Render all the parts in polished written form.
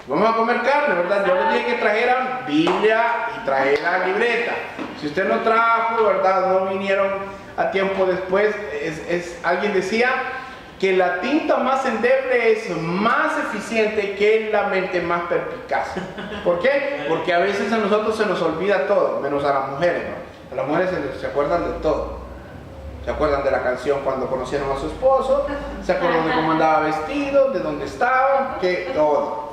Vamos a comer carne, ¿verdad? Yo les dije que trajeran Biblia y trajeran libreta. Si usted no trajo, ¿verdad? No vinieron a tiempo después. Alguien decía que la tinta más endeble es más eficiente que la mente más perspicaz. ¿Por qué? Porque a veces a nosotros se nos olvida todo, menos a las mujeres, ¿no? A las mujeres se acuerdan de todo. Se acuerdan de la canción cuando conocieron a su esposo, se acuerdan de cómo andaba vestido, de dónde estaba, que todo.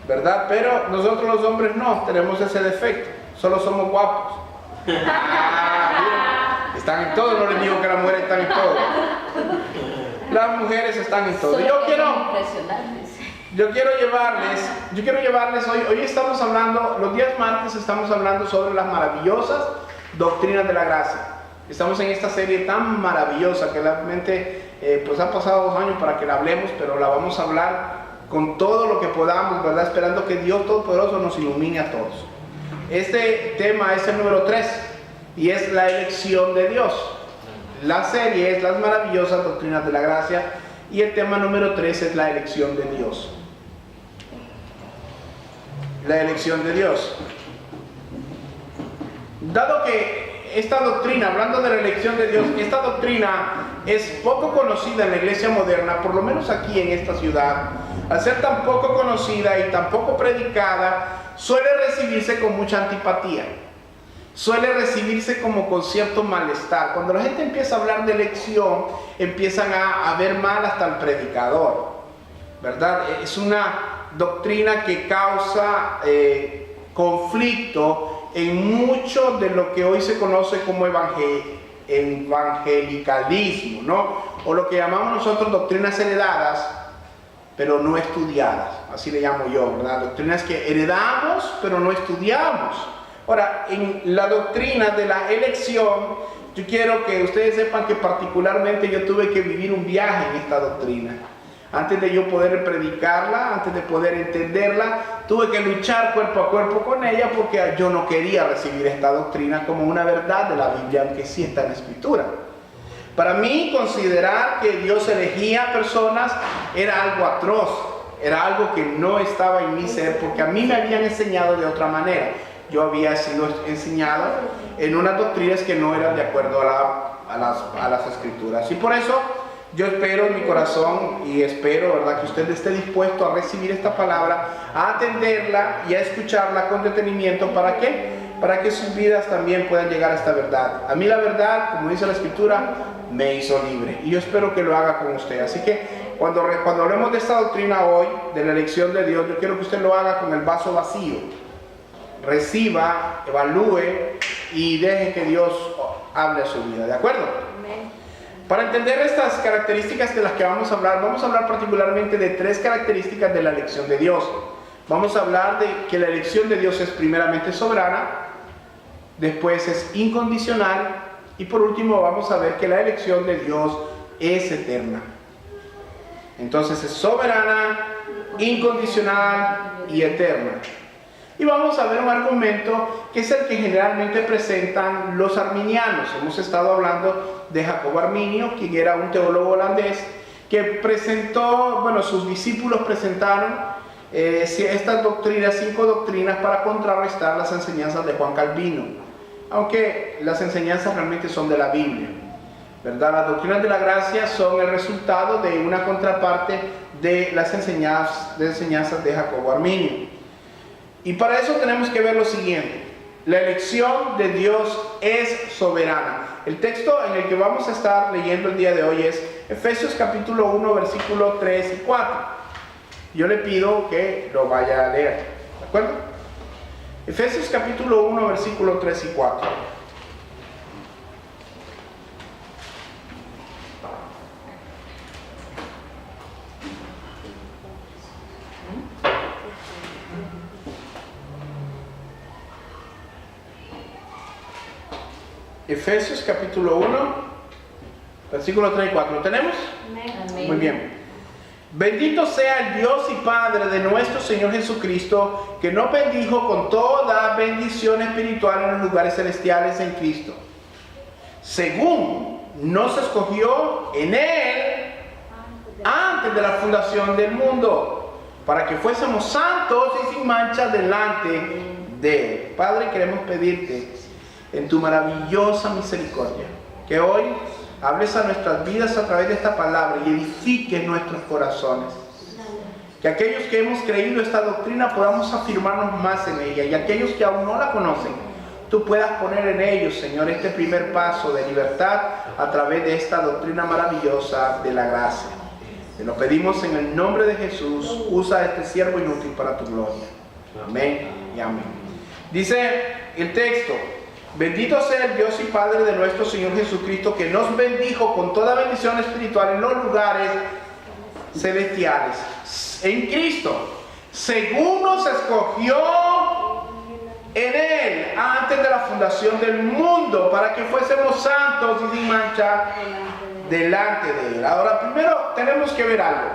¿Verdad? Pero nosotros los hombres no, tenemos ese defecto, solo somos guapos. Están en todo, no les digo que las mujeres están en todo. Las mujeres están en todo. Yo quiero llevarles hoy estamos hablando, los días martes estamos hablando sobre las maravillosas doctrinas de la gracia. Estamos en esta serie tan maravillosa que realmente pues han pasado 2 años para que la hablemos, pero la vamos a hablar con todo lo que podamos, ¿verdad? Esperando que Dios Todopoderoso nos ilumine a todos. Este tema es el número 3 y es la elección de Dios. La serie es las maravillosas doctrinas de la gracia y el tema número 3 es la elección de Dios. La elección de Dios. Dado que esta doctrina, hablando de la elección de Dios, esta doctrina es poco conocida en la iglesia moderna, por lo menos aquí en esta ciudad. Al ser tan poco conocida y tan poco predicada, suele recibirse con mucha antipatía. Suele recibirse como con cierto malestar. Cuando la gente empieza a hablar de elección, empiezan a ver mal hasta el predicador, ¿verdad? Es una doctrina que causa conflicto en mucho de lo que hoy se conoce como evangelicalismo, ¿no? O lo que llamamos nosotros doctrinas heredadas, pero no estudiadas, así le llamo yo, ¿verdad? Doctrinas que heredamos, pero no estudiamos. Ahora, en la doctrina de la elección, yo quiero que ustedes sepan que particularmente yo tuve que vivir un viaje en esta doctrina. Antes de yo poder predicarla, antes de poder entenderla, tuve que luchar cuerpo a cuerpo con ella porque yo no quería recibir esta doctrina como una verdad de la Biblia, aunque sí está en la Escritura. Para mí, considerar que Dios elegía personas era algo atroz, era algo que no estaba en mi ser, porque a mí me habían enseñado de otra manera. Yo había sido enseñado en unas doctrinas que no eran de acuerdo a las Escrituras. Y por eso yo espero en mi corazón y espero, ¿verdad?, que usted esté dispuesto a recibir esta palabra, a atenderla y a escucharla con detenimiento. ¿Para qué? Para que sus vidas también puedan llegar a esta verdad. A mí la verdad, como dice la Escritura, me hizo libre. Y yo espero que lo haga con usted. Así que cuando hablemos de esta doctrina hoy, de la elección de Dios, yo quiero que usted lo haga con el vaso vacío. Reciba, evalúe y deje que Dios hable a su vida. ¿De acuerdo? Amén. Para entender estas características de las que vamos a hablar particularmente de 3 características de la elección de Dios. Vamos a hablar de que la elección de Dios es primeramente soberana, después es incondicional y por último vamos a ver que la elección de Dios es eterna. Entonces es soberana, incondicional y eterna. Y vamos a ver un argumento que es el que generalmente presentan los arminianos. Hemos estado hablando de Jacobo Arminio, quien era un teólogo holandés, que presentó, sus discípulos presentaron estas doctrinas, 5 doctrinas para contrarrestar las enseñanzas de Juan Calvino, aunque las enseñanzas realmente son de la Biblia, ¿verdad? Las doctrinas de la gracia son el resultado de una contraparte de las enseñanzas de Jacobo Arminio. Y para eso tenemos que ver lo siguiente: la elección de Dios es soberana. El texto en el que vamos a estar leyendo el día de hoy es Efesios capítulo 1, versículos 3 y 4. Yo le pido que lo vaya a leer, ¿de acuerdo? Efesios capítulo 1, versículos 3 y 4. Efesios capítulo 1, versículos 3 y 4. ¿Lo tenemos? Amén. Muy bien. Bendito sea el Dios y Padre de nuestro Señor Jesucristo, que nos bendijo con toda bendición espiritual en los lugares celestiales en Cristo, según nos escogió en Él antes de la fundación del mundo, para que fuésemos santos y sin mancha delante de Él. Padre, queremos pedirte en tu maravillosa misericordia que hoy hables a nuestras vidas a través de esta palabra y edifiques nuestros corazones. Que aquellos que hemos creído esta doctrina podamos afirmarnos más en ella, y aquellos que aún no la conocen, tú puedas poner en ellos, Señor, este primer paso de libertad a través de esta doctrina maravillosa de la gracia. Te lo pedimos en el nombre de Jesús. Usa este siervo inútil para tu gloria. Amén y amén. Dice el texto: bendito sea el Dios y Padre de nuestro Señor Jesucristo, que nos bendijo con toda bendición espiritual en los lugares celestiales en Cristo, según nos escogió en Él antes de la fundación del mundo, para que fuésemos santos y sin mancha delante de Él. Ahora, primero tenemos que ver algo.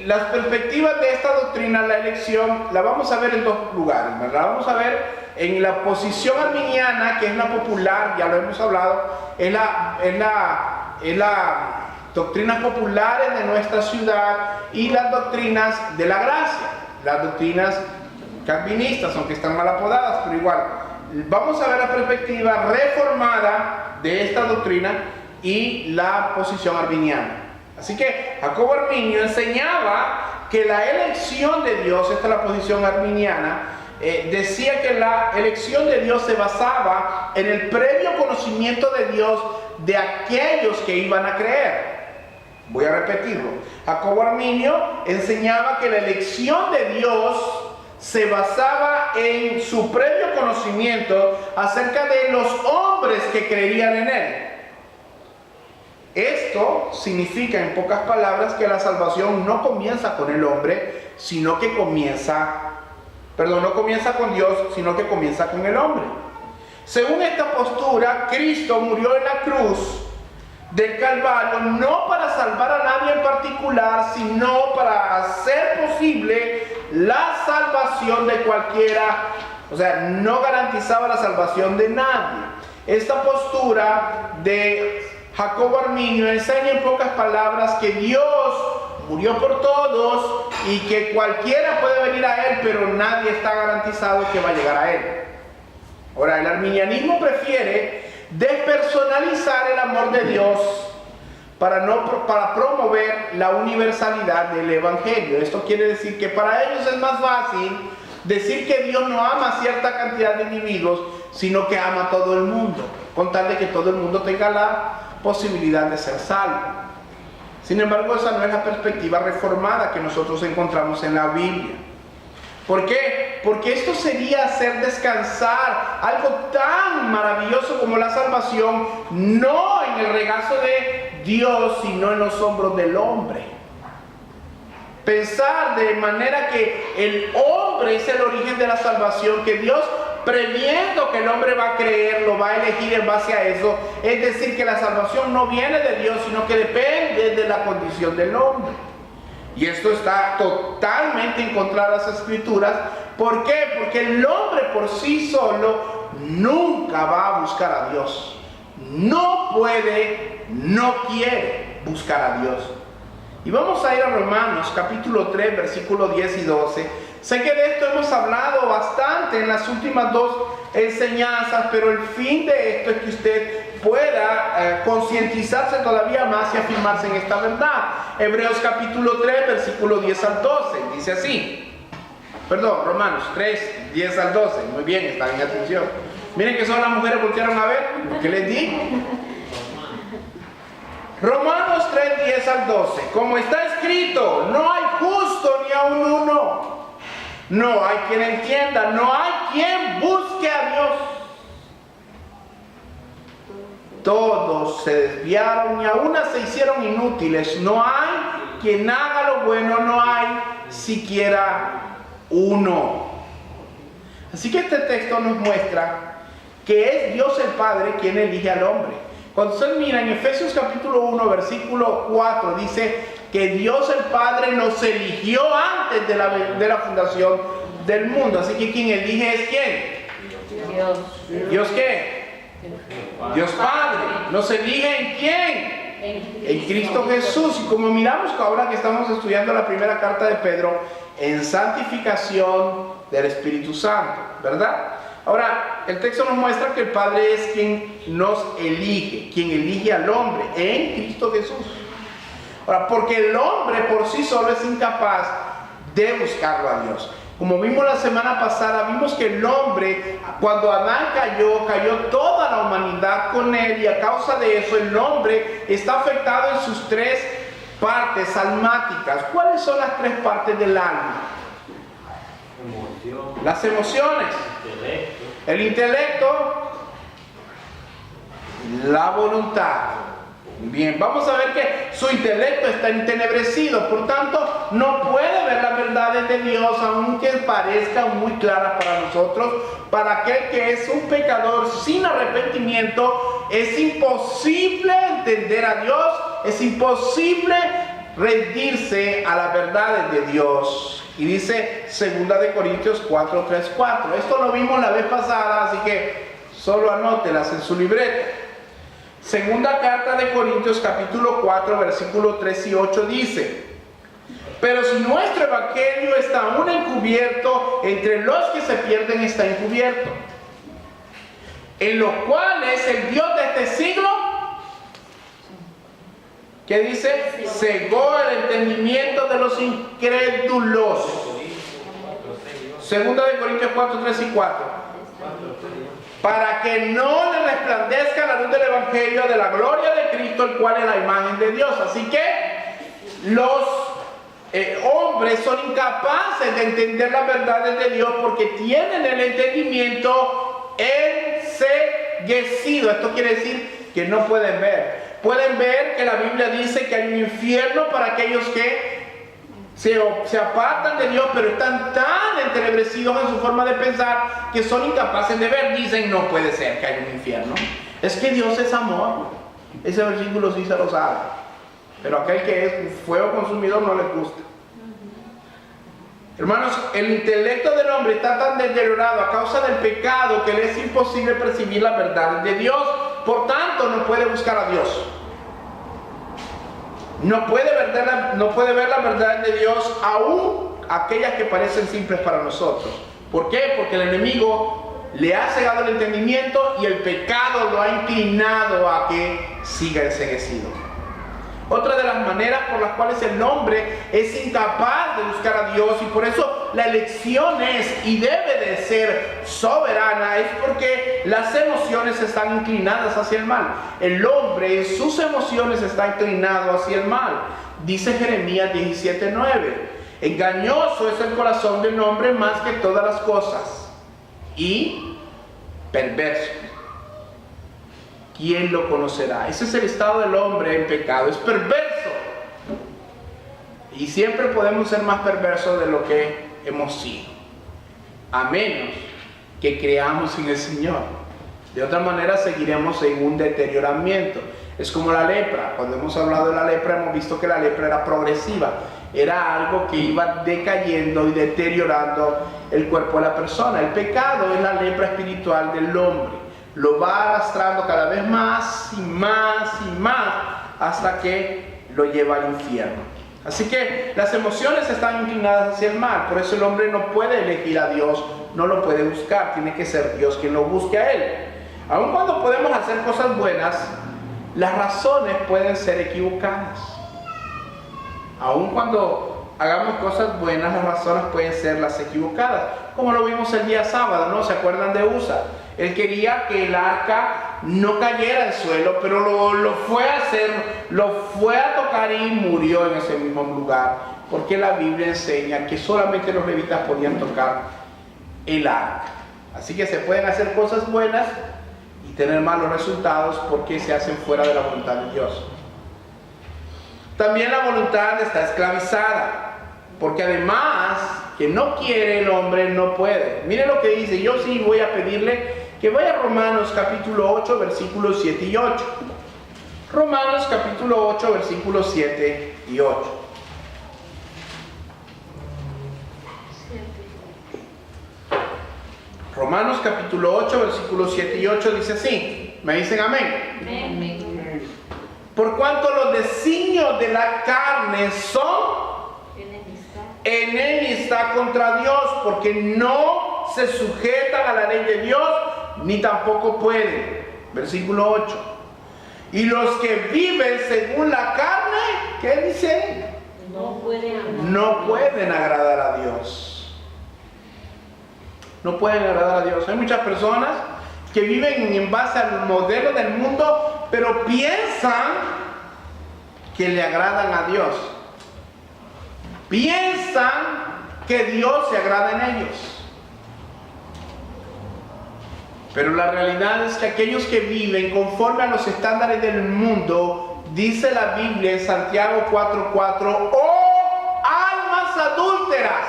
Las perspectivas de esta doctrina, la elección, la vamos a ver en dos lugares, ¿verdad? La vamos a ver en la posición arminiana, que es la popular, ya lo hemos hablado, es la doctrinas populares de nuestra ciudad, y las doctrinas de la gracia, las doctrinas calvinistas, aunque están mal apodadas, pero igual. Vamos a ver la perspectiva reformada de esta doctrina y la posición arminiana. Así que Jacobo Arminio enseñaba que la elección de Dios, esta es la posición arminiana, decía que la elección de Dios se basaba en el previo conocimiento de Dios de aquellos que iban a creer. Voy a repetirlo. Jacobo Arminio enseñaba que la elección de Dios se basaba en su previo conocimiento acerca de los hombres que creían en Él. Esto significa, en pocas palabras, que la salvación no comienza con el hombre, sino que no comienza con Dios, sino que comienza con el hombre. Según esta postura, Cristo murió en la cruz del Calvario no para salvar a nadie en particular, sino para hacer posible la salvación de cualquiera. O sea, no garantizaba la salvación de nadie. Esta postura de Jacobo Arminio enseña en pocas palabras que Dios murió por todos y que cualquiera puede venir a Él, pero nadie está garantizado que va a llegar a Él. Ahora, el arminianismo prefiere despersonalizar el amor de Dios para promover la universalidad del Evangelio. Esto quiere decir que para ellos es más fácil decir que Dios no ama a cierta cantidad de individuos, sino que ama a todo el mundo, con tal de que todo el mundo tenga la posibilidad de ser salvo. Sin embargo, esa no es la perspectiva reformada que nosotros encontramos en la Biblia. ¿Por qué? Porque esto sería hacer descansar algo tan maravilloso como la salvación, no en el regazo de Dios, sino en los hombros del hombre. Pensar de manera que el hombre es el origen de la salvación, que Dios, previendo que el hombre va a creer, lo va a elegir en base a eso, es decir, que la salvación no viene de Dios, sino que depende de la condición del hombre. Y esto está totalmente en contra de las Escrituras. ¿Por qué? Porque el hombre por sí solo nunca va a buscar a Dios. No puede, no quiere buscar a Dios. Y vamos a ir a Romanos capítulo 3, versículos 10 y 12. Sé que de esto hemos hablado bastante en las últimas dos enseñanzas, pero el fin de esto es que usted pueda concientizarse todavía más y afirmarse en esta verdad. Hebreos capítulo 3, versículo 10 al 12, dice así. Romanos 3, 10 al 12. Muy bien, están en atención. Miren que solo las mujeres voltearon a ver. ¿Qué les digo? Romanos 3, 10 al 12. Como está escrito, no hay justo ni aun uno. No hay quien entienda, no hay quien busque a Dios. Todos se desviaron y aún se hicieron inútiles. No hay quien haga lo bueno, no hay siquiera uno. Así que este texto nos muestra que es Dios el Padre quien elige al hombre. Cuando usted mira en Efesios capítulo 1, versículo 4, dice que Dios el Padre nos eligió antes de la fundación del mundo. Así que quien elige es ¿quién? Dios. ¿Dios qué? Dios Padre. ¿Nos elige en quién? En Cristo Jesús. Y como miramos ahora que estamos estudiando la primera carta de Pedro, en santificación del Espíritu Santo, ¿verdad? Ahora, el texto nos muestra que el Padre es quien nos elige, quien elige al hombre en Cristo Jesús. Ahora, porque el hombre por sí solo es incapaz de buscarlo a Dios. Como vimos la semana pasada, vimos que el hombre, cuando Adán cayó toda la humanidad con él, y a causa de eso el hombre está afectado en sus tres partes almáticas. ¿Cuáles son las tres partes del alma? Las emociones, el intelecto, la voluntad. Bien, vamos a ver que su intelecto está entenebrecido, por tanto no puede ver las verdades de Dios, aunque parezcan muy claras para nosotros. Para aquel que es un pecador sin arrepentimiento, es imposible entender a Dios, es imposible rendirse a las verdades de Dios. Y dice 2 Corintios 4, 3, 4. Esto lo vimos la vez pasada, así que solo anótelas en su libreta. Segunda carta de Corintios capítulo 4 versículo 3 y 8 dice: pero si nuestro evangelio está aún encubierto, entre los que se pierden está encubierto, en los cuales el Dios de este siglo, ¿qué dice? Cegó el entendimiento de los incrédulos. Segunda de Corintios 4, 3 y 4. Para que no le resplandezca la luz del evangelio de la gloria de Cristo, el cual es la imagen de Dios. Así que los hombres son incapaces de entender las verdades de Dios porque tienen el entendimiento enceguecido. Esto quiere decir que no pueden ver. Pueden ver que la Biblia dice que hay un infierno para aquellos que se apartan de Dios, pero están tan entenebrecidos en su forma de pensar que son incapaces de ver. Dicen, no puede ser que haya un infierno. Es que Dios es amor. Ese versículo sí se lo sabe. Pero aquel que es un fuego consumidor no le gusta. Hermanos, el intelecto del hombre está tan deteriorado a causa del pecado que le es imposible percibir la verdad de Dios. Por tanto, no puede buscar a Dios. No puede ver la verdad de Dios, aún aquellas que parecen simples para nosotros. ¿Por qué? Porque el enemigo le ha cegado el entendimiento y el pecado lo ha inclinado a que siga enceguecido. Otra de las maneras por las cuales el hombre es incapaz de buscar a Dios, y por eso la elección es y debe de ser soberana, es porque las emociones están inclinadas hacia el mal. El hombre, sus emociones están inclinadas hacia el mal. Dice Jeremías 17:9: engañoso es el corazón del hombre más que todas las cosas, y perverso. ¿Quién lo conocerá? Ese es el estado del hombre en pecado, es perverso. Y siempre podemos ser más perversos de lo que hemos sido, a menos que creamos en el Señor. De otra manera seguiremos en un deterioramiento. Es como la lepra. Cuando hemos hablado de la lepra, hemos visto que la lepra era progresiva. Era algo que iba decayendo y deteriorando el cuerpo de la persona. El pecado es la lepra espiritual del hombre. Lo va arrastrando cada vez más y más y más hasta que lo lleva al infierno. Así que las emociones están inclinadas hacia el mal. Por eso el hombre no puede elegir a Dios, no lo puede buscar. Tiene que ser Dios quien lo busque a él. Aun cuando podemos hacer cosas buenas, las razones pueden ser equivocadas. Aun cuando hagamos cosas buenas, las razones pueden ser las equivocadas. Como lo vimos el día sábado, ¿no? ¿Se acuerdan de Usa? Él quería que el arca no cayera al suelo, pero lo fue a hacer, lo fue a tocar y murió en ese mismo lugar. Porque la Biblia enseña que solamente los levitas podían tocar el arca. Así que se pueden hacer cosas buenas y tener malos resultados porque se hacen fuera de la voluntad de Dios. También la voluntad está esclavizada, porque además que no quiere el hombre, no puede. Mire lo que dice. Yo sí voy a pedirle que vaya a Romanos capítulo 8, versículos 7 y 8. Romanos capítulo 8, versículos 7 y 8. Romanos capítulo 8, versículos 7 y 8 dice así. ¿Me dicen amén? Amén. Por cuanto los designios de la carne son enemistad contra Dios, porque no se sujetan a la ley de Dios, ni tampoco pueden. Versículo 8. Y los que viven según la carne, ¿qué dicen? No pueden agradar a Dios. No pueden agradar a Dios. Hay muchas personas que viven en base al modelo del mundo, pero piensan que le agradan a Dios. Piensan que Dios se agrada en ellos. Pero la realidad es que aquellos que viven conforme a los estándares del mundo, dice la Biblia en Santiago 4:4, ¡oh almas adúlteras!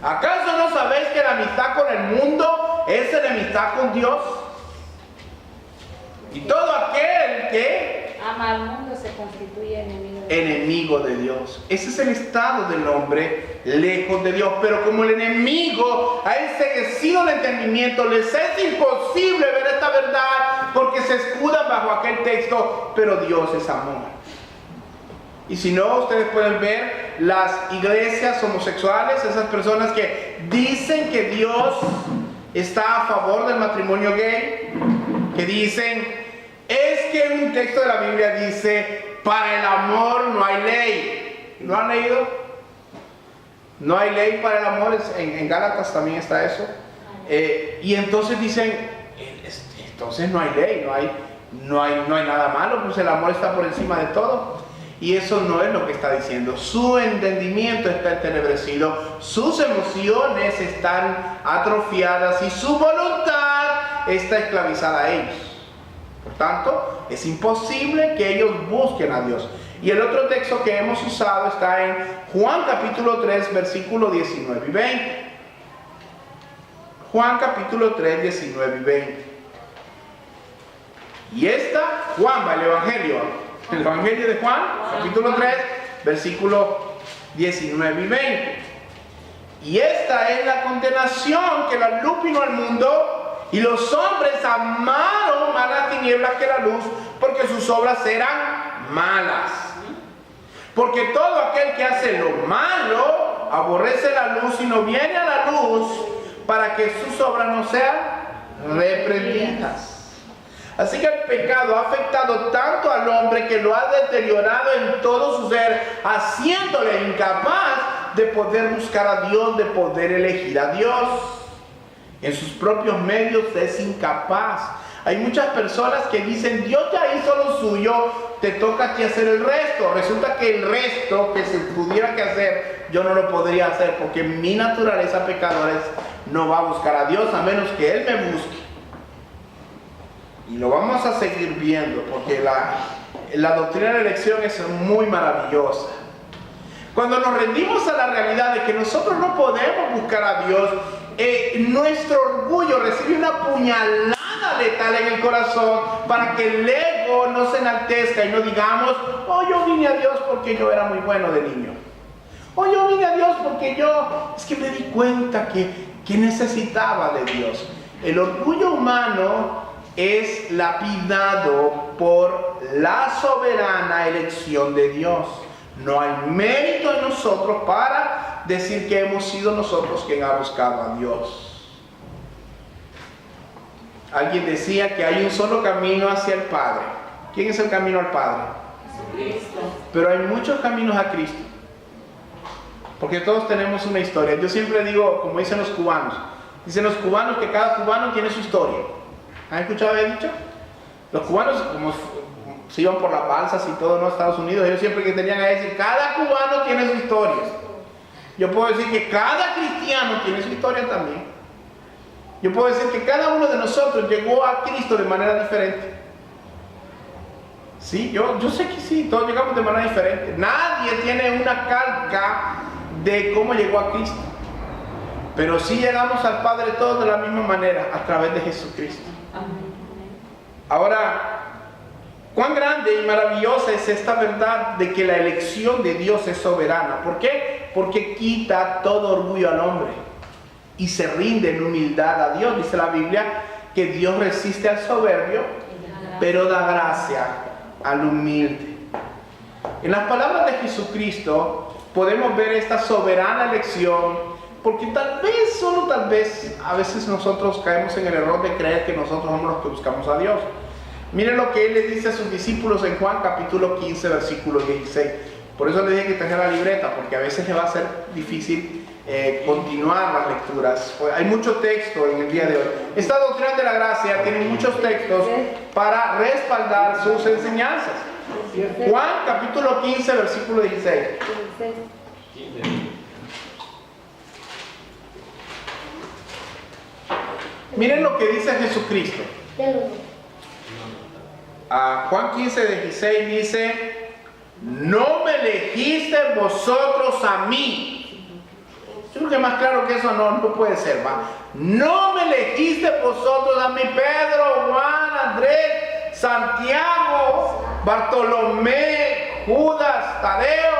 ¿Acaso no sabéis que la amistad con el mundo es enemistad con Dios? Y todo aquel que ama al mundo se constituye enemigo de Dios. Ese es el estado del hombre lejos de Dios. Pero como el enemigo ha enceguecido el entendimiento, les es imposible ver esta verdad porque se escudan bajo aquel texto. Pero Dios es amor. Y si no, ustedes pueden ver las iglesias homosexuales, esas personas que dicen que Dios está a favor del matrimonio gay, que dicen, es que un texto de la Biblia dice, para el amor no hay ley. ¿Lo han leído? No hay ley para el amor. En Gálatas también está eso. Y entonces dicen, entonces no hay ley, no hay nada malo, pues el amor está por encima de todo. Y eso no es lo que está diciendo. Su entendimiento está entenebrecido, sus emociones están atrofiadas y su voluntad está esclavizada a ellos. Por tanto, es imposible que ellos busquen a Dios. Y el otro texto que hemos usado está en Juan capítulo 3, versículo 19 y 20. Juan capítulo 3, 19 y 20. Y Juan va el Evangelio de Juan, capítulo 3, versículo 19 y 20. Y esta es la condenación, que la luz vino al mundo, y los hombres amaron más las tinieblas que la luz, porque sus obras eran malas. Porque todo aquel que hace lo malo aborrece la luz y no viene a la luz, para que sus obras no sean reprendidas. Así que el pecado ha afectado tanto al hombre que lo ha deteriorado en todo su ser, haciéndole incapaz de poder buscar a Dios, de poder elegir a Dios. En sus propios medios es incapaz. Hay muchas personas que dicen, Dios ya hizo lo suyo, te toca a ti hacer el resto. Resulta que el resto que se pudiera que hacer, yo no lo podría hacer, porque mi naturaleza pecadora no va a buscar a Dios a menos que Él me busque. Y lo vamos a seguir viendo, porque la doctrina de la elección es muy maravillosa. Cuando nos rendimos a la realidad de que nosotros no podemos buscar a Dios, nuestro orgullo recibe una puñalada letal en el corazón para que el ego no se enaltezca y no digamos, oh, yo vine a Dios porque yo era muy bueno de niño. Oh, yo vine a Dios porque es que me di cuenta que necesitaba de Dios. El orgullo humano es lapidado por la soberana elección de Dios. No hay mérito en nosotros para decir que hemos sido nosotros quien ha buscado a Dios. Alguien decía que hay un solo camino hacia el Padre. ¿Quién es el camino al Padre? Cristo. Pero hay muchos caminos a Cristo, porque todos tenemos una historia. Yo siempre digo, como dicen los cubanos, que cada cubano tiene su historia. ¿Han escuchado haber dicho? Los cubanos, como se iban por las balsas y todo, ¿no? Estados Unidos, ellos siempre que tenían a decir, cada cubano tiene su historia. Yo puedo decir que cada cristiano tiene su historia también. Yo puedo decir que cada uno de nosotros llegó a Cristo de manera diferente. Sí, yo sé que sí, todos llegamos de manera diferente. Nadie tiene una calca de cómo llegó a Cristo. Pero sí llegamos al Padre todos de la misma manera, a través de Jesucristo. Ahora, cuán grande y maravillosa es esta verdad de que la elección de Dios es soberana. ¿Por qué? Porque quita todo orgullo al hombre y se rinde en humildad a Dios. Dice la Biblia que Dios resiste al soberbio, pero da gracia al humilde. En las palabras de Jesucristo podemos ver esta soberana elección, porque tal vez, solo tal vez, a veces nosotros caemos en el error de creer que nosotros somos los que buscamos a Dios. Miren lo que Él le dice a sus discípulos en Juan capítulo 15, versículo 16. Por eso le dije que trajera la libreta, porque a veces le va a ser difícil continuar las lecturas. Hay mucho texto en el día de hoy. Esta doctrina de la gracia tiene muchos textos para respaldar sus enseñanzas. Juan capítulo 15, versículo 16. Miren lo que dice Jesucristo. Juan 15, 16 dice: no me elegiste vosotros a mí. Yo creo que más claro que eso no puede ser, ¿va? No me elegiste vosotros a mí, Pedro, Juan, Andrés, Santiago, Bartolomé, Judas, Tadeo,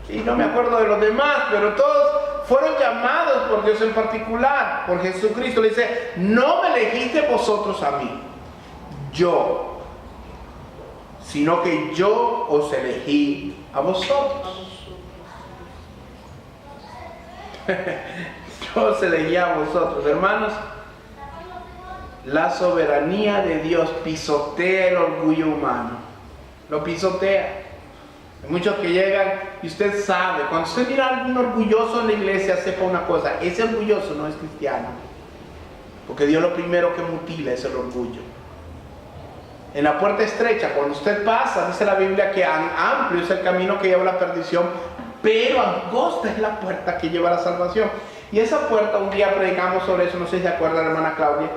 y no me acuerdo de los demás, pero todos fueron llamados por Dios en particular, por Jesucristo. Le dice: no me elegiste vosotros a mí, yo, sino que yo os elegí a vosotros. Yo os elegí a vosotros, hermanos. La soberanía de Dios pisotea el orgullo humano, lo pisotea. Hay muchos que llegan y usted sabe, cuando usted mira a algún orgulloso en la iglesia, sepa una cosa: ese orgulloso no es cristiano, porque Dios lo primero que mutila es el orgullo. En la puerta estrecha, cuando usted pasa, dice la Biblia que amplio es el camino que lleva a la perdición, pero angosta es la puerta que lleva a la salvación. Y esa puerta, un día predicamos sobre eso, no sé si se acuerda la hermana Claudia,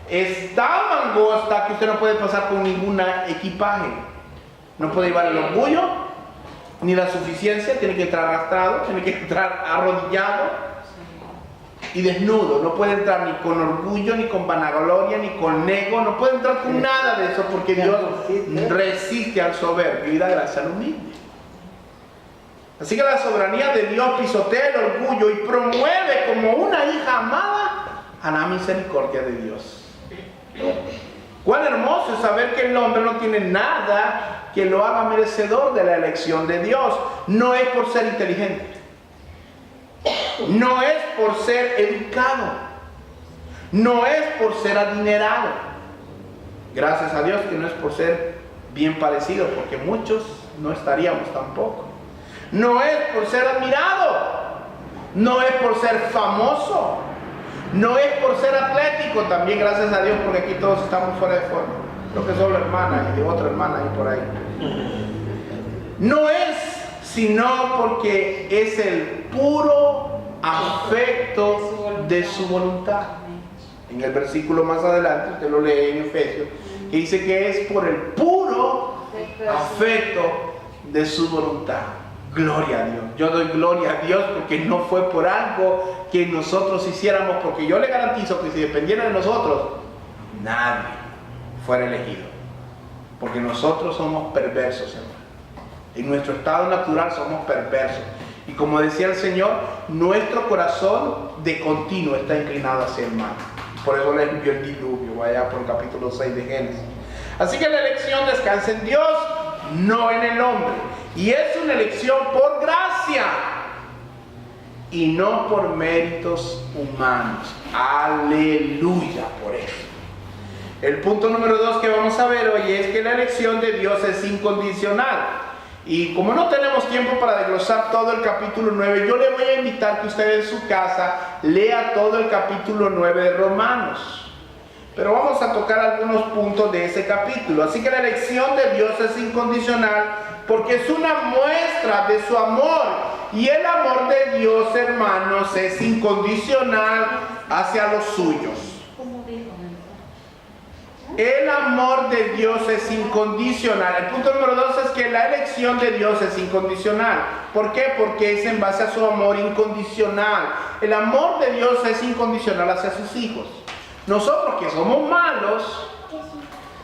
es tan angosta que usted no puede pasar con ningún equipaje. No puede llevar el orgullo, ni la suficiencia, tiene que entrar arrastrado, tiene que entrar arrodillado y desnudo. No puede entrar ni con orgullo, ni con vanagloria, ni con ego, no puede entrar con nada de eso, porque Dios resiste al soberbio y da gracia al humilde. Así que la soberanía de Dios pisotea el orgullo y promueve como una hija amada a la misericordia de Dios. Cuán hermoso es saber que el hombre no tiene nada que lo haga merecedor de la elección de Dios. No es por ser inteligente, no es por ser educado, no es por ser adinerado. Gracias a Dios que no es por ser bien parecido, porque muchos no estaríamos tampoco. No es por ser admirado, no es por ser famoso, no es por ser atlético, también gracias a Dios, porque aquí todos estamos fuera de forma. Creo que solo la hermana y otra hermana ahí por ahí. No es sino porque es el puro afecto de su voluntad. En el versículo más adelante, usted lo lee en Efesios, que dice que es por el puro afecto de su voluntad. Gloria a Dios. Yo doy gloria a Dios porque no fue por algo que nosotros hiciéramos, porque yo le garantizo que si dependiera de nosotros, nadie fuera elegido. Porque nosotros somos perversos, hermano. En nuestro estado natural somos perversos. Y como decía el Señor, nuestro corazón de continuo está inclinado hacia el mal. Por eso le envió el diluvio, vaya por el capítulo 6 de Génesis. Así que la elección descansa en Dios, no en el hombre. Y es una elección por gracia y no por méritos humanos. Aleluya por eso. El punto número 2 que vamos a ver hoy es que la elección de Dios es incondicional. Y como no tenemos tiempo para desglosar todo el capítulo 9, yo le voy a invitar que usted en su casa lea todo el capítulo 9 de Romanos. Pero vamos a tocar algunos puntos de ese capítulo. Así que la elección de Dios es incondicional porque es una muestra de su amor. Y el amor de Dios, hermanos, es incondicional hacia los suyos. El amor de Dios es incondicional. El punto número 2 es que la elección de Dios es incondicional. ¿Por qué? Porque es en base a su amor incondicional. El amor de Dios es incondicional hacia sus hijos. Nosotros que somos malos,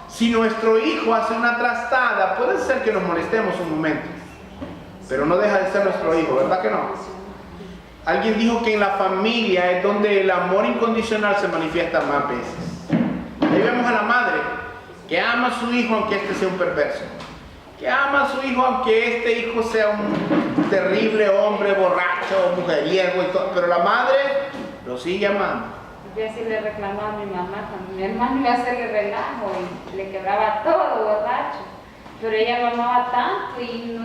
si nuestro hijo hace una trastada, puede ser que nos molestemos un momento, pero no deja de ser nuestro hijo, ¿verdad que no? Alguien dijo que en la familia es donde el amor incondicional se manifiesta más veces. Ahí vemos a la madre que ama a su hijo aunque este sea un perverso, que ama a su hijo aunque este hijo sea un terrible hombre, borracho, mujeriego y todo, pero la madre lo sigue amando. Yo así le reclamaba a mi mamá, cuando mi hermano iba a hacerle relajo y le quebraba todo borracho. Pero ella lo amaba tanto y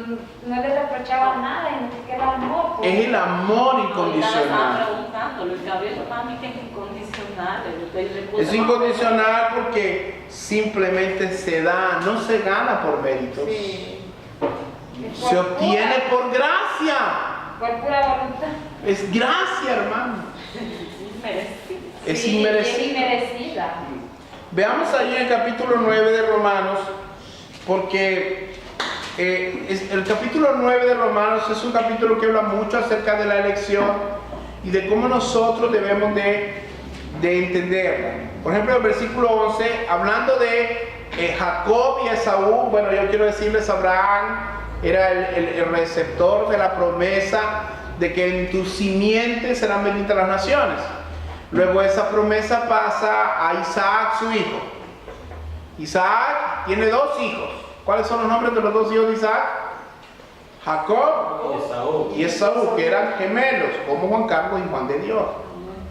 no le reprochaba nada, y no siquiera amor. Es el amor Estaba incondicional. preguntando, el cabello para mí que es incondicional. Es incondicional porque simplemente se da, no se gana por méritos. Sí. Se obtiene por gracia. Por pura voluntad. Es gracia, hermano. Es Sí, inmerecida. es inmerecida. Veamos ahí en el capítulo 9 de Romanos, porque el capítulo 9 de Romanos es un capítulo que habla mucho acerca de la elección y de cómo nosotros debemos de entenderla. Por ejemplo, el versículo 11, hablando de Jacob y Esaú, bueno, yo quiero decirles, Abraham era el receptor de la promesa de que en tu simiente serán benditas las naciones. Luego esa promesa pasa a Isaac, su hijo. Isaac tiene dos hijos. ¿Cuáles son los nombres de los dos hijos de Isaac? Jacob y Esaú, que eran gemelos, como Juan Carlos y Juan de Dios.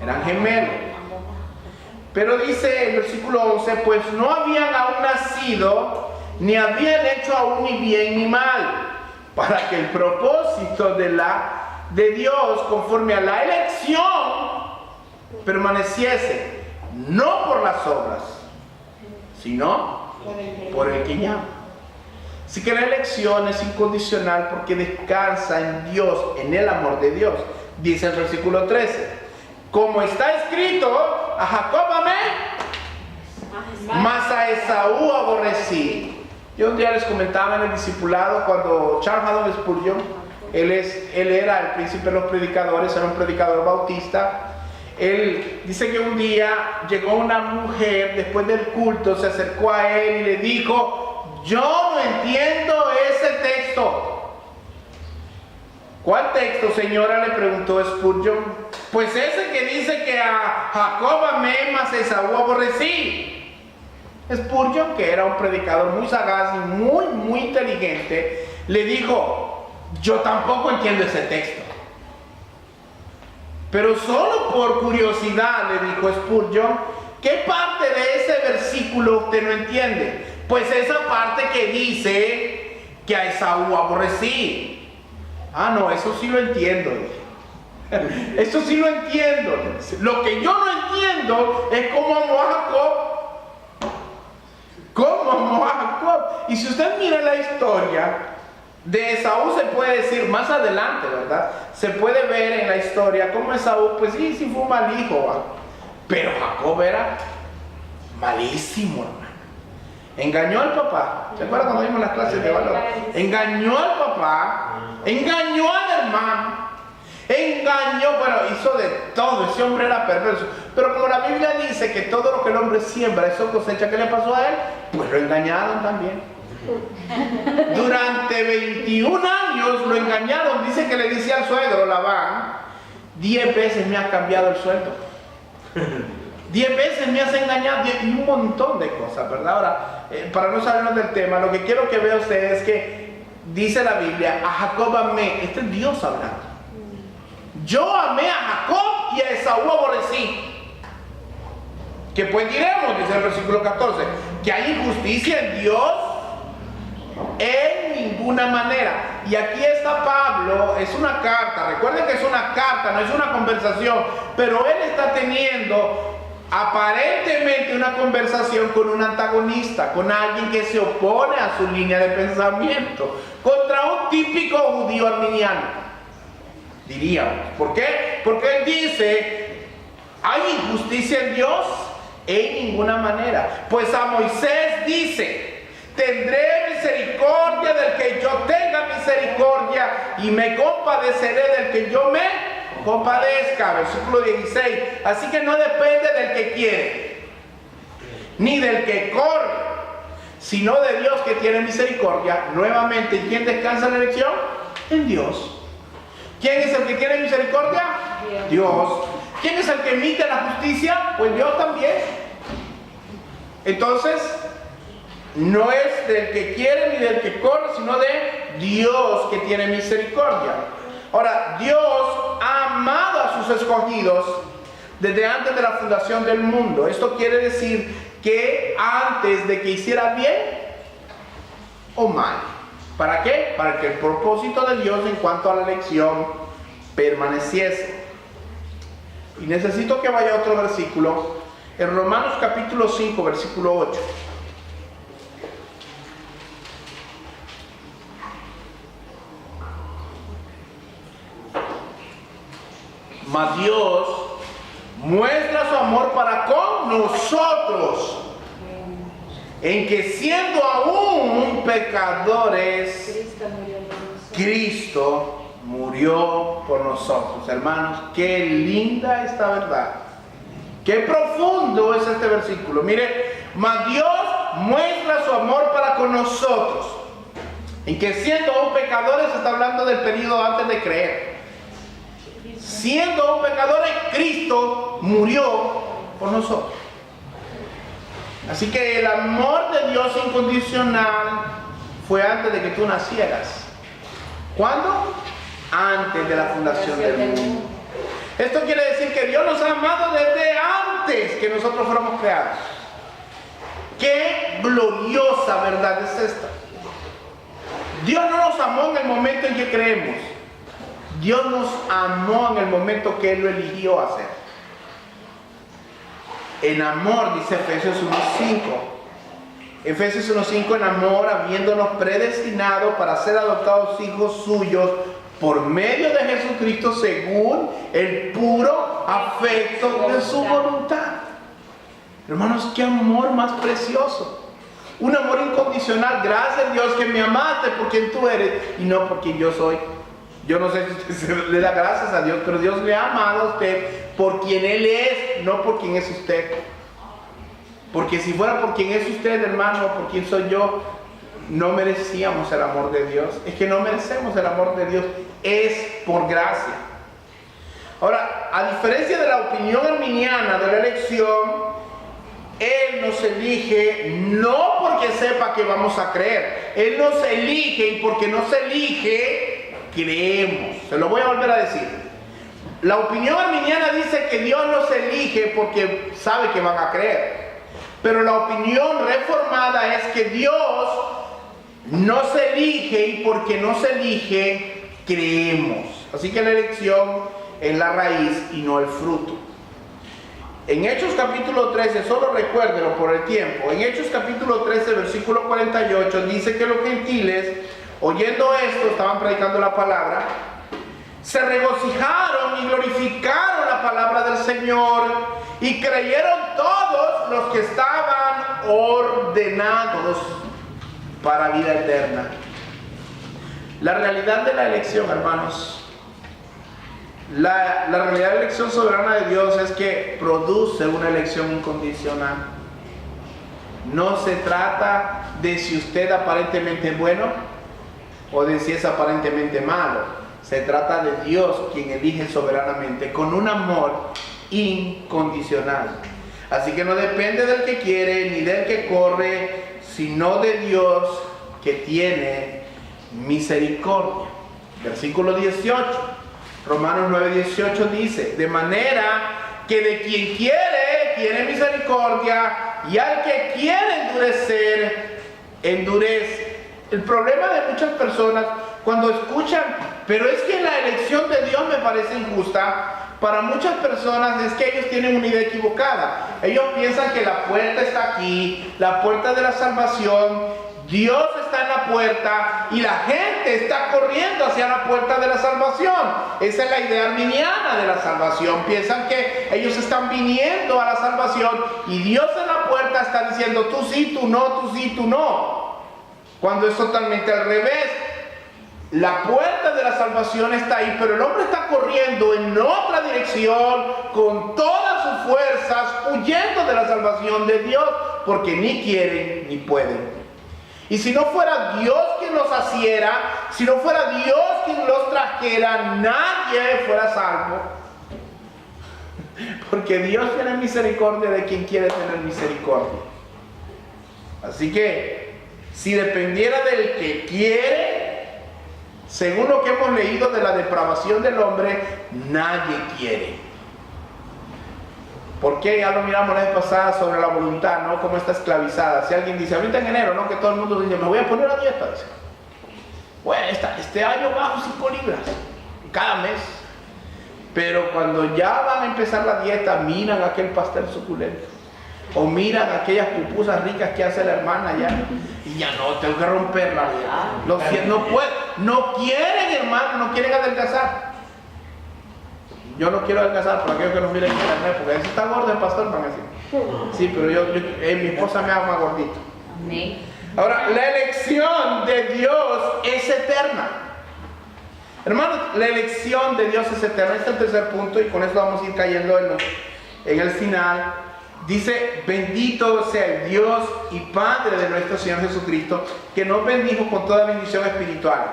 Eran gemelos. Pero dice el versículo 11, pues no habían aún nacido, ni habían hecho aún ni bien ni mal, para que el propósito de Dios, conforme a la elección, permaneciese, no por las obras, sino por el que llama. Así que la elección es incondicional porque descansa en Dios, en el amor de Dios. Dice el versículo 13, como está escrito, a Jacob amé, mas a Esaú aborrecí. Yo un día les comentaba en el discipulado cuando Charles Haddon Spurgeon, él era el príncipe de los predicadores, era un predicador bautista. Él dice que un día llegó una mujer después del culto, se acercó a él y le dijo, yo no entiendo ese texto. ¿Cuál texto, señora?, le preguntó Spurgeon. Pues ese que dice que a Jacob amé, mas a Esaú aborrecí. Spurgeon, que era un predicador muy sagaz y muy inteligente, le dijo, yo tampoco entiendo ese texto. Pero solo por curiosidad, le dijo Spurgeon, ¿qué parte de ese versículo usted no entiende? Pues esa parte que dice que a Esaú aborrecí. Ah, no, eso sí lo entiendo. Eso sí lo entiendo. Lo que yo no entiendo es cómo amó a Jacob. ¿Cómo amó a Jacob? Y si usted mira la historia de Esaú, se puede decir más adelante, ¿verdad? Se puede ver en la historia cómo Esaú, pues sí fue un mal hijo, ¿va? Pero Jacob era malísimo, hermano. Engañó al papá. ¿Se acuerdan cuando vimos las clases de valor? Engañó al papá, engañó al hermano, hizo de todo. Ese hombre era perverso. Pero como la Biblia dice que todo lo que el hombre siembra, eso cosecha, ¿qué le pasó a él? Pues lo engañaron también. Durante 21 años lo engañaron. Dice que le decía al suegro Labán, 10 veces me has cambiado el sueldo, 10 veces me has engañado, y un montón de cosas, ¿verdad? Ahora, para no salirnos del tema, lo que quiero que vea usted es que dice la Biblia, a Jacob amé. Este es Dios hablando. Yo amé a Jacob y a Esaú aborrecí. Que pues diremos, dice el versículo 14, que hay injusticia en Dios. En ninguna manera. Y aquí está Pablo, es una carta, recuerden que es una carta, no es una conversación, pero él está teniendo aparentemente una conversación con un antagonista, con alguien que se opone a su línea de pensamiento, contra un típico judío arminiano, diríamos. ¿Por qué? Porque él dice, ¿hay injusticia en Dios? En ninguna manera. Pues a Moisés dice, tendré misericordia del que yo tenga misericordia y me compadeceré del que yo me compadezca. Versículo 16. Así que no depende del que quiere, ni del que corre, sino de Dios que tiene misericordia. Nuevamente, ¿en quién descansa la elección? En Dios. ¿Quién es el que tiene misericordia? Dios. ¿Quién es el que emite la justicia? Pues Dios también. Entonces, no es del que quiere ni del que corre, sino de Dios que tiene misericordia. Ahora, Dios ha amado a sus escogidos desde antes de la fundación del mundo. Esto quiere decir que antes de que hiciera bien o mal. ¿Para qué? Para que el propósito de Dios en cuanto a la elección permaneciese. Y necesito que vaya a otro versículo, en Romanos capítulo 5, versículo 8. Mas Dios muestra su amor para con nosotros, en que siendo aún pecadores, Cristo murió por nosotros. Hermanos, qué linda esta verdad. Qué profundo es este versículo. Mire, mas Dios muestra su amor para con nosotros, en que siendo aún pecadores, está hablando del periodo antes de creer. Siendo aún pecadores, Cristo murió por nosotros. Así que el amor de Dios incondicional fue antes de que tú nacieras. ¿Cuándo? Antes de la fundación del mundo. Esto quiere decir que Dios nos ha amado desde antes que nosotros fuéramos creados. Qué gloriosa verdad es esta. Dios no nos amó en el momento en que creemos. Dios nos amó en el momento que Él lo eligió hacer. En amor, dice Efesios 1:5. Efesios 1:5, en amor, habiéndonos predestinado para ser adoptados hijos suyos por medio de Jesucristo según el puro afecto de su voluntad. Hermanos, qué amor más precioso. Un amor incondicional. Gracias, Dios, que me amaste por quien tú eres y no por quien yo soy. Yo no sé si usted le da gracias a Dios, pero Dios le ha amado a usted por quien Él es, no por quien es usted. Porque si fuera por quien es usted, hermano, por quien soy yo, no merecíamos el amor de Dios. Es que no merecemos el amor de Dios. Es por gracia. Ahora, a diferencia de la opinión arminiana de la elección, Él nos elige no porque sepa que vamos a creer. Él nos elige y porque nos elige, creemos. Se lo voy a volver a decir. La opinión arminiana dice que Dios nos elige porque sabe que van a creer. Pero la opinión reformada es que Dios nos elige y porque nos elige, creemos. Así que la elección es la raíz y no el fruto. En Hechos capítulo 13, solo recuérdenlo por el tiempo, en Hechos capítulo 13, versículo 48, dice que los gentiles, oyendo esto, estaban predicando la palabra, se regocijaron y glorificaron la palabra del Señor y creyeron todos los que estaban ordenados para vida eterna. La realidad de la elección, hermanos, la realidad de la elección soberana de Dios es que produce una elección incondicional. No se trata de si usted aparentemente es bueno o de si es aparentemente malo. Se trata de Dios quien elige soberanamente con un amor incondicional. Así que no depende del que quiere ni del que corre, sino de Dios que tiene misericordia. Versículo 18. Romanos 9:18 dice: de manera que de quien quiere, tiene misericordia, y al que quiere endurecer, endurece. El problema de muchas personas cuando escuchan, pero es que la elección de Dios me parece injusta, para muchas personas es que ellos tienen una idea equivocada. Ellos piensan que la puerta está aquí, la puerta de la salvación, Dios está en la puerta y la gente está corriendo hacia la puerta de la salvación. Esa es la idea arminiana de la salvación. Piensan que ellos están viniendo a la salvación y Dios en la puerta está diciendo tú sí, tú no, tú sí, tú no. Cuando es totalmente al revés. La puerta de la salvación está ahí, pero el hombre está corriendo en otra dirección con todas sus fuerzas, huyendo de la salvación de Dios, porque ni quieren ni pueden. Y si no fuera Dios quien los asiera, si no fuera Dios quien los trajera, nadie fuera salvo. Porque Dios tiene misericordia de quien quiere tener misericordia. Así que, si dependiera del que quiere, según lo que hemos leído de la depravación del hombre, nadie quiere. Porque ya lo miramos la vez pasada sobre la voluntad, ¿no? Cómo está esclavizada. Si alguien dice, ahorita en enero, ¿no? Que todo el mundo dice, me voy a poner a dieta, dice. Bueno, este año bajo 5 libras cada mes. Pero cuando ya van a empezar la dieta, miran aquel pastel suculento. O miran aquellas pupusas ricas que hace la hermana ya. Y ya no, tengo que romper la dieta. No quieren, hermano, no quieren adelgazar. Yo no quiero adelgazar por aquellos que nos miren en internet, porque ese está gordo el pastor, van a decir. Sí, pero mi esposa me hace más gordito. Amén. Ahora, la elección de Dios es eterna. Hermanos, la elección de Dios es eterna. Este es el tercer punto y con esto vamos a ir cayendo en el final. Dice, bendito sea el Dios y Padre de nuestro Señor Jesucristo, que nos bendijo con toda bendición espiritual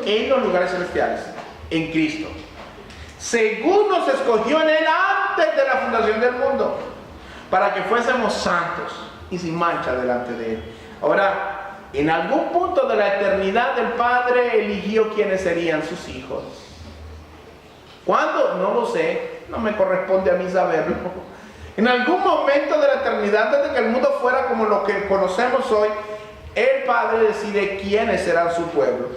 en los lugares celestiales, en Cristo, según nos escogió en Él antes de la fundación del mundo, para que fuésemos santos y sin mancha delante de Él. Ahora, en algún punto de la eternidad el Padre eligió quiénes serían sus hijos. ¿Cuándo? No lo sé, no me corresponde a mí saberlo. En algún momento de la eternidad, desde que el mundo fuera como lo que conocemos hoy, el Padre decide quiénes serán su pueblo.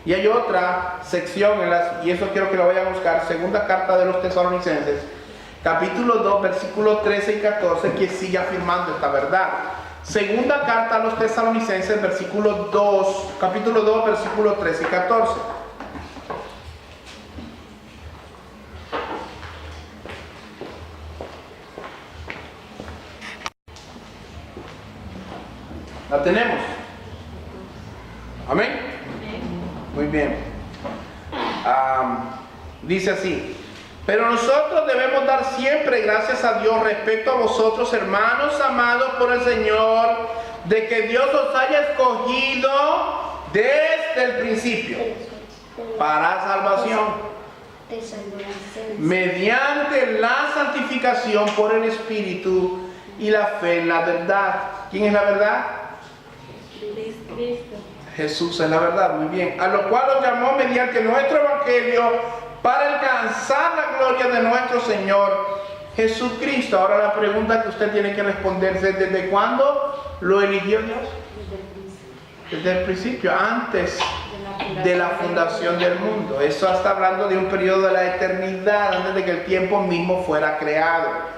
Y hay otra sección, y eso quiero que lo vayan a buscar, segunda carta de los Tesalonicenses, capítulo 2, versículos 13 y 14, que sigue afirmando esta verdad. Segunda carta a los Tesalonicenses, capítulo 2, versículos 13 y 14. ¿La tenemos? ¿Amén? Muy bien. Dice así: pero nosotros debemos dar siempre gracias a Dios respecto a vosotros, hermanos amados por el Señor, de que Dios os haya escogido desde el principio para salvación, mediante la santificación por el Espíritu y la fe en la verdad. ¿Quién es la verdad? Cristo. Jesús es la verdad, muy bien. A lo cual os llamó mediante nuestro evangelio para alcanzar la gloria de nuestro Señor Jesucristo. Ahora la pregunta que usted tiene que responderse: ¿desde cuándo lo eligió Dios? Desde el principio, antes de la fundación del mundo. Eso está hablando de un periodo de la eternidad, antes de que el tiempo mismo fuera creado.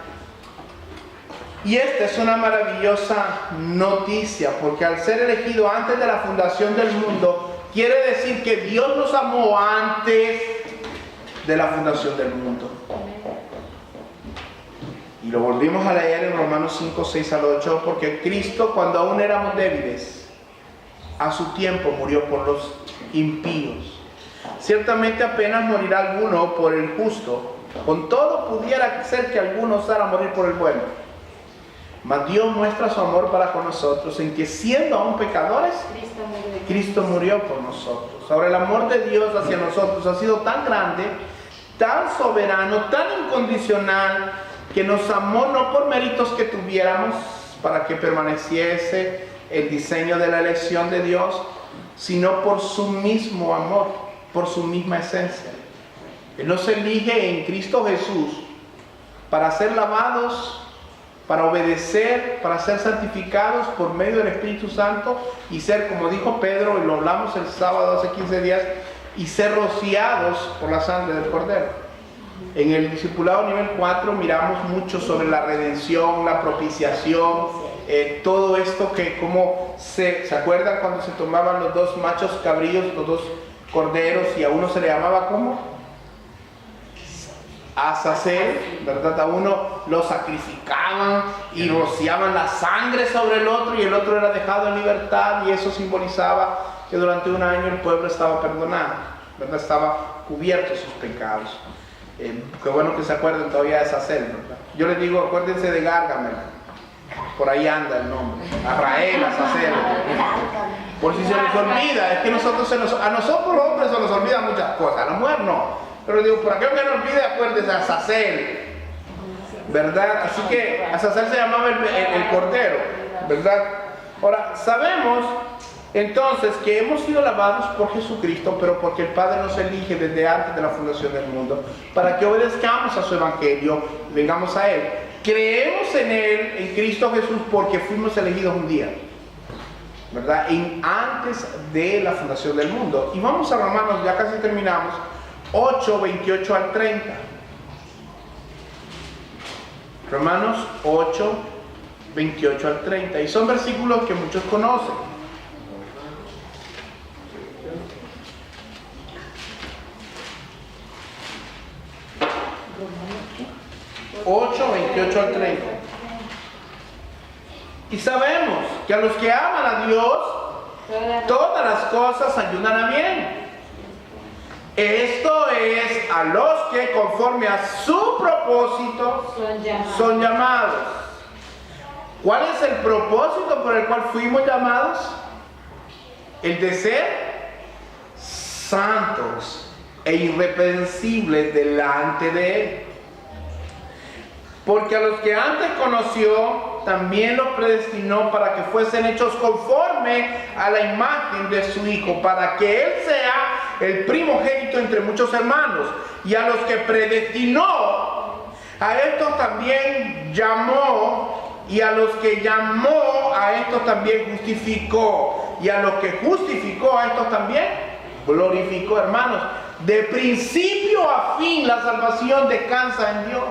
Y esta es una maravillosa noticia, porque al ser elegido antes de la fundación del mundo, quiere decir que Dios nos amó antes de la fundación del mundo. Y lo volvimos a leer en Romanos 5, 6 al 8, porque Cristo, cuando aún éramos débiles, a su tiempo murió por los impíos. Ciertamente apenas morirá alguno por el justo, con todo pudiera ser que alguno osara morir por el bueno. Mas Dios muestra su amor para con nosotros en que, siendo aún pecadores, Cristo murió por nosotros. Ahora, el amor de Dios hacia nosotros ha sido tan grande, tan soberano, tan incondicional, que nos amó no por méritos que tuviéramos para que permaneciese el diseño de la elección de Dios, sino por su mismo amor, por su misma esencia. Él nos elige en Cristo Jesús para ser lavados, para obedecer, para ser santificados por medio del Espíritu Santo y ser, como dijo Pedro, y lo hablamos el sábado hace 15 días, y ser rociados por la sangre del Cordero. En el discipulado nivel 4 miramos mucho sobre la redención, la propiciación, todo esto que como se acuerdan cuando se tomaban los dos machos cabríos, los dos corderos, y a uno se le llamaba ¿cómo? Azazel, ¿verdad? A uno lo sacrificaban y rociaban la sangre sobre el otro, y el otro era dejado en libertad, y eso simbolizaba que durante un año el pueblo estaba perdonado, ¿verdad? Estaba cubierto de sus pecados. Qué bueno que se acuerden todavía de Azazel, ¿verdad? Yo les digo, acuérdense de Gárgamel, por ahí anda el nombre, Arrael, Azazel, por si se nos olvida. Es que a nosotros los hombres se nos olvidan muchas cosas, a la mujer no. Pero digo, por aquello que no olvide, acuérdese a Azazel, ¿verdad? Así que Azazel se llamaba el cordero. ¿verdad? Ahora, sabemos entonces que hemos sido lavados por Jesucristo, pero porque el Padre nos elige desde antes de la fundación del mundo, para que obedezcamos a su Evangelio, vengamos a Él. Creemos en Él, en Cristo Jesús, porque fuimos elegidos un día, ¿verdad? Antes de la fundación del mundo. Y vamos a Romanos, ya casi terminamos, 8, 28 al 30. Romanos 8, 28 al 30. Y son versículos que muchos conocen. 8, 28 al 30. Y sabemos que a los que aman a Dios, todas las cosas ayudan a bien. Esto es a los que conforme a su propósito son llamados. ¿Cuál es el propósito por el cual fuimos llamados? El de ser santos e irreprensibles delante de Él. Porque a los que antes conoció, también los predestinó para que fuesen hechos conforme a la imagen de su Hijo, para que Él sea el primogénito entre muchos hermanos. Y a los que predestinó, a estos también llamó, y a los que llamó, a estos también justificó, y a los que justificó, a estos también glorificó. Hermanos, de principio a fin la salvación descansa en Dios.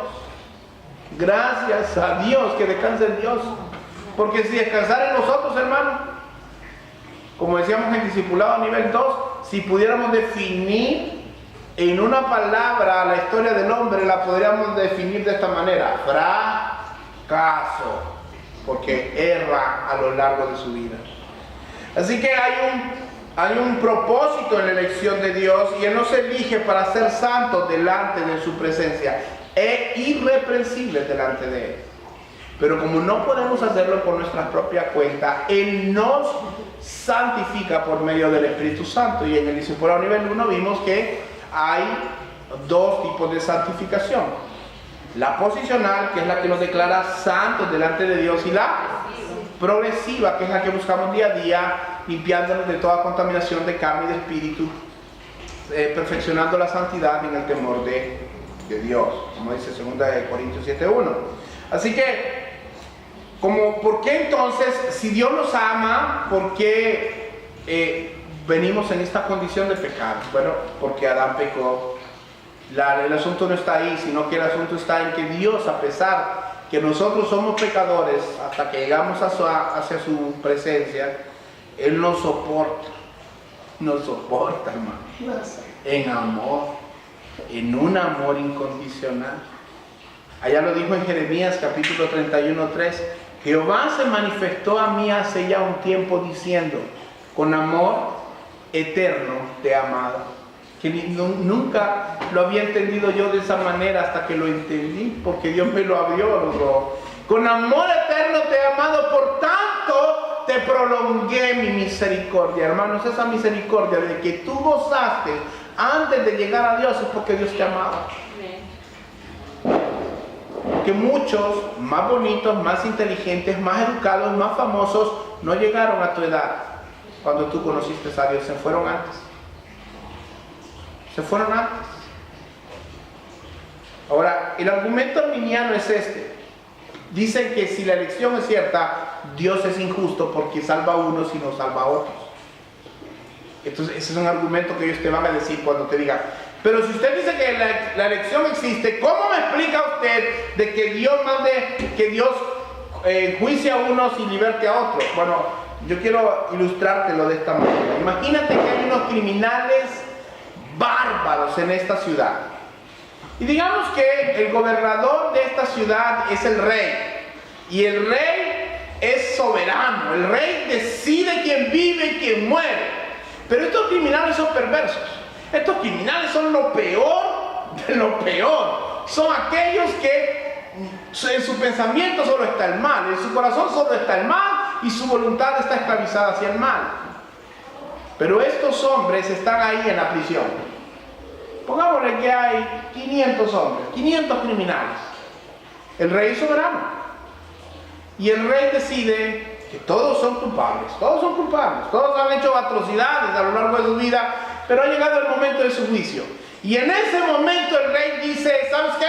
Gracias a Dios que descansa en Dios. Porque si descansara en nosotros, hermano, como decíamos en discipulado nivel 2, si pudiéramos definir en una palabra la historia del hombre, la podríamos definir de esta manera: fracaso, porque erra a lo largo de su vida. Así que hay un propósito en la elección de Dios, y Él nos elige para ser santos delante de su presencia e irreprensibles delante de Él. Pero como no podemos hacerlo por nuestra propia cuenta, Él nos santifica por medio del Espíritu Santo. Y en el discipulado nivel 1 vimos que hay dos tipos de santificación: la posicional, que es la que nos declara santos delante de Dios, y la progresiva, que es la que buscamos día a día, limpiándonos de toda contaminación de carne y de espíritu, perfeccionando la santidad en el temor de Dios, como dice 2 Corintios 7:1. Así que, ¿por qué entonces, si Dios nos ama, por qué venimos en esta condición de pecado? Bueno, porque Adán pecó. El asunto no está ahí, sino que el asunto está en que Dios, a pesar que nosotros somos pecadores, hasta que llegamos hacia su presencia, Él nos soporta, hermano, en amor, en un amor incondicional. Allá lo dijo en Jeremías capítulo 31:3: Jehová se manifestó a mí hace ya un tiempo diciendo, con amor eterno te he amado. Que nunca lo había entendido yo de esa manera hasta que lo entendí, porque Dios me lo abrió los ojos. Con amor eterno te he amado, por tanto te prolongué mi misericordia. Hermanos, esa misericordia de que tú gozaste antes de llegar a Dios es porque Dios te amaba. Que muchos más bonitos, más inteligentes, más educados, más famosos no llegaron a tu edad cuando tú conociste a Dios. Se fueron antes. Ahora, el argumento arminiano es este. Dicen que si la elección es cierta, Dios es injusto porque salva a unos y no salva a otros. Entonces, ese es un argumento que ellos te van a decir cuando te digan: pero si usted dice que la elección existe, ¿cómo me explica usted de que Dios juicie a unos y liberte a otros? Bueno, yo quiero ilustrártelo de esta manera. Imagínate que hay unos criminales bárbaros en esta ciudad. Y digamos que el gobernador de esta ciudad es el rey. Y el rey es soberano. El rey decide quién vive y quién muere. Pero estos criminales son perversos. Estos criminales son lo peor de lo peor. Son aquellos que en su pensamiento solo está el mal, en su corazón solo está el mal y su voluntad está esclavizada hacia el mal. Pero estos hombres están ahí en la prisión. Pongámosle que hay 500 hombres, 500 criminales. El rey es soberano. Y el rey decide que todos son culpables, todos han hecho atrocidades a lo largo de su vida, pero ha llegado el momento de su juicio. Y en ese momento el rey dice, ¿sabes qué?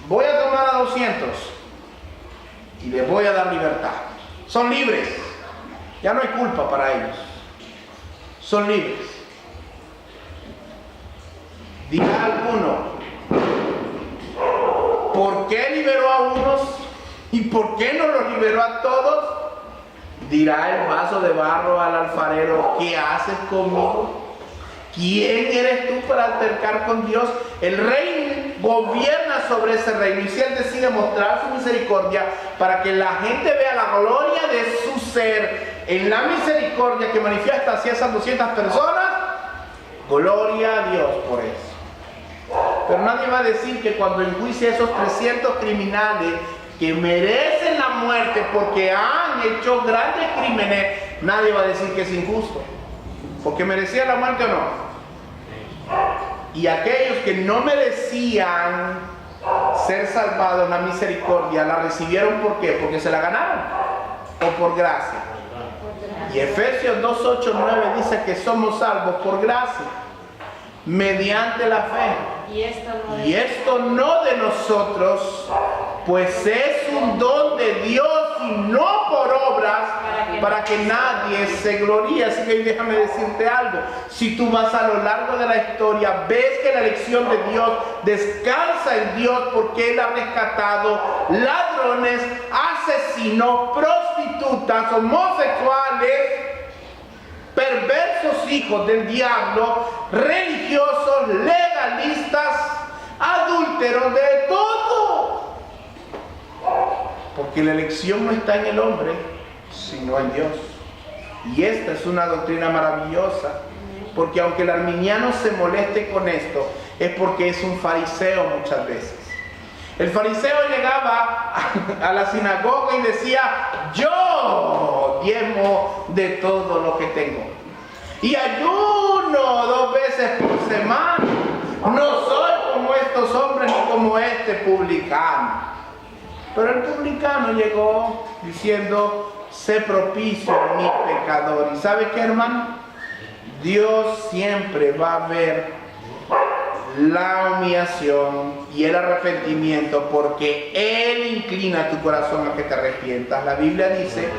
Voy a tomar a 200 y les voy a dar libertad. Son libres, ya no hay culpa para ellos, son libres. Dirá alguno, ¿por qué liberó a unos y por qué no los liberó a todos? Dirá el vaso de barro al alfarero, ¿qué haces conmigo? ¿Quién eres tú para altercar con Dios? El rey gobierna sobre ese reino, y si él decide mostrar su misericordia para que la gente vea la gloria de su ser en la misericordia que manifiesta hacia esas 200 personas, gloria a Dios por eso. Pero nadie va a decir que cuando enjuicie a esos 300 criminales que merecen la muerte porque han hecho grandes crímenes, nadie va a decir que es injusto, porque merecían la muerte o no. Y aquellos que no merecían ser salvados en la misericordia, la recibieron ¿por qué? Porque se la ganaron, o por gracia. Y Efesios 2, 8, 9 dice que somos salvos por gracia, mediante la fe. Y esto no de nosotros, pues es un don de Dios y no por obras, para que nadie se gloríe. Así que déjame decirte algo. Si tú vas a lo largo de la historia, ves que la elección de Dios descansa en Dios, porque Él ha rescatado ladrones, asesinos, prostitutas, homosexuales, perversos hijos del diablo, religiosos, legalistas, adúlteros, de todo. Porque la elección no está en el hombre, sino en Dios. Y esta es una doctrina maravillosa, porque aunque el arminiano se moleste con esto, es porque es un fariseo muchas veces. El fariseo llegaba a la sinagoga y decía, yo diezmo de todo lo que tengo, y ayuno 2 veces por semana, no soy como estos hombres ni como este publicano. Pero el publicano llegó diciendo, sé propicio a mi pecador. ¿Y sabe qué, hermano? Dios siempre va a ver la humillación y el arrepentimiento, porque Él inclina tu corazón a que te arrepientas. La Biblia dice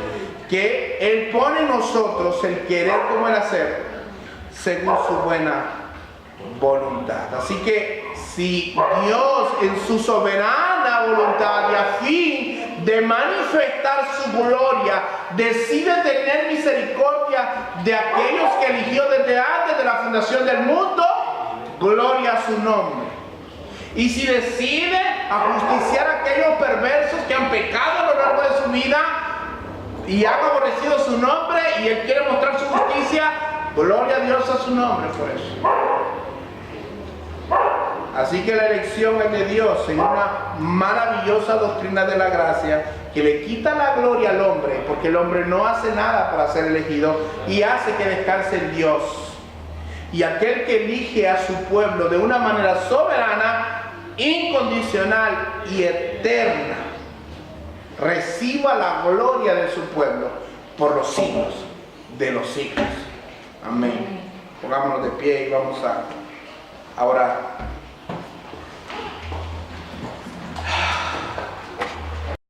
que Él pone en nosotros el querer como el hacer, según su buena voluntad. Así que si Dios en su soberana voluntad y a fin de manifestar su gloria decide tener misericordia de aquellos que eligió desde antes de la fundación del mundo, gloria a su nombre. Y si decide ajusticiar a aquellos perversos que han pecado a lo largo de su vida y han aborrecido su nombre, y Él quiere mostrar su justicia, gloria a Dios a su nombre por eso. Así que la elección es de Dios en una maravillosa doctrina de la gracia que le quita la gloria al hombre, porque el hombre no hace nada para ser elegido, y hace que descanse en Dios. Y aquel que elige a su pueblo de una manera soberana, incondicional y eterna, reciba la gloria de su pueblo por los siglos de los siglos. Amén. Pongámonos de pie y vamos a orar.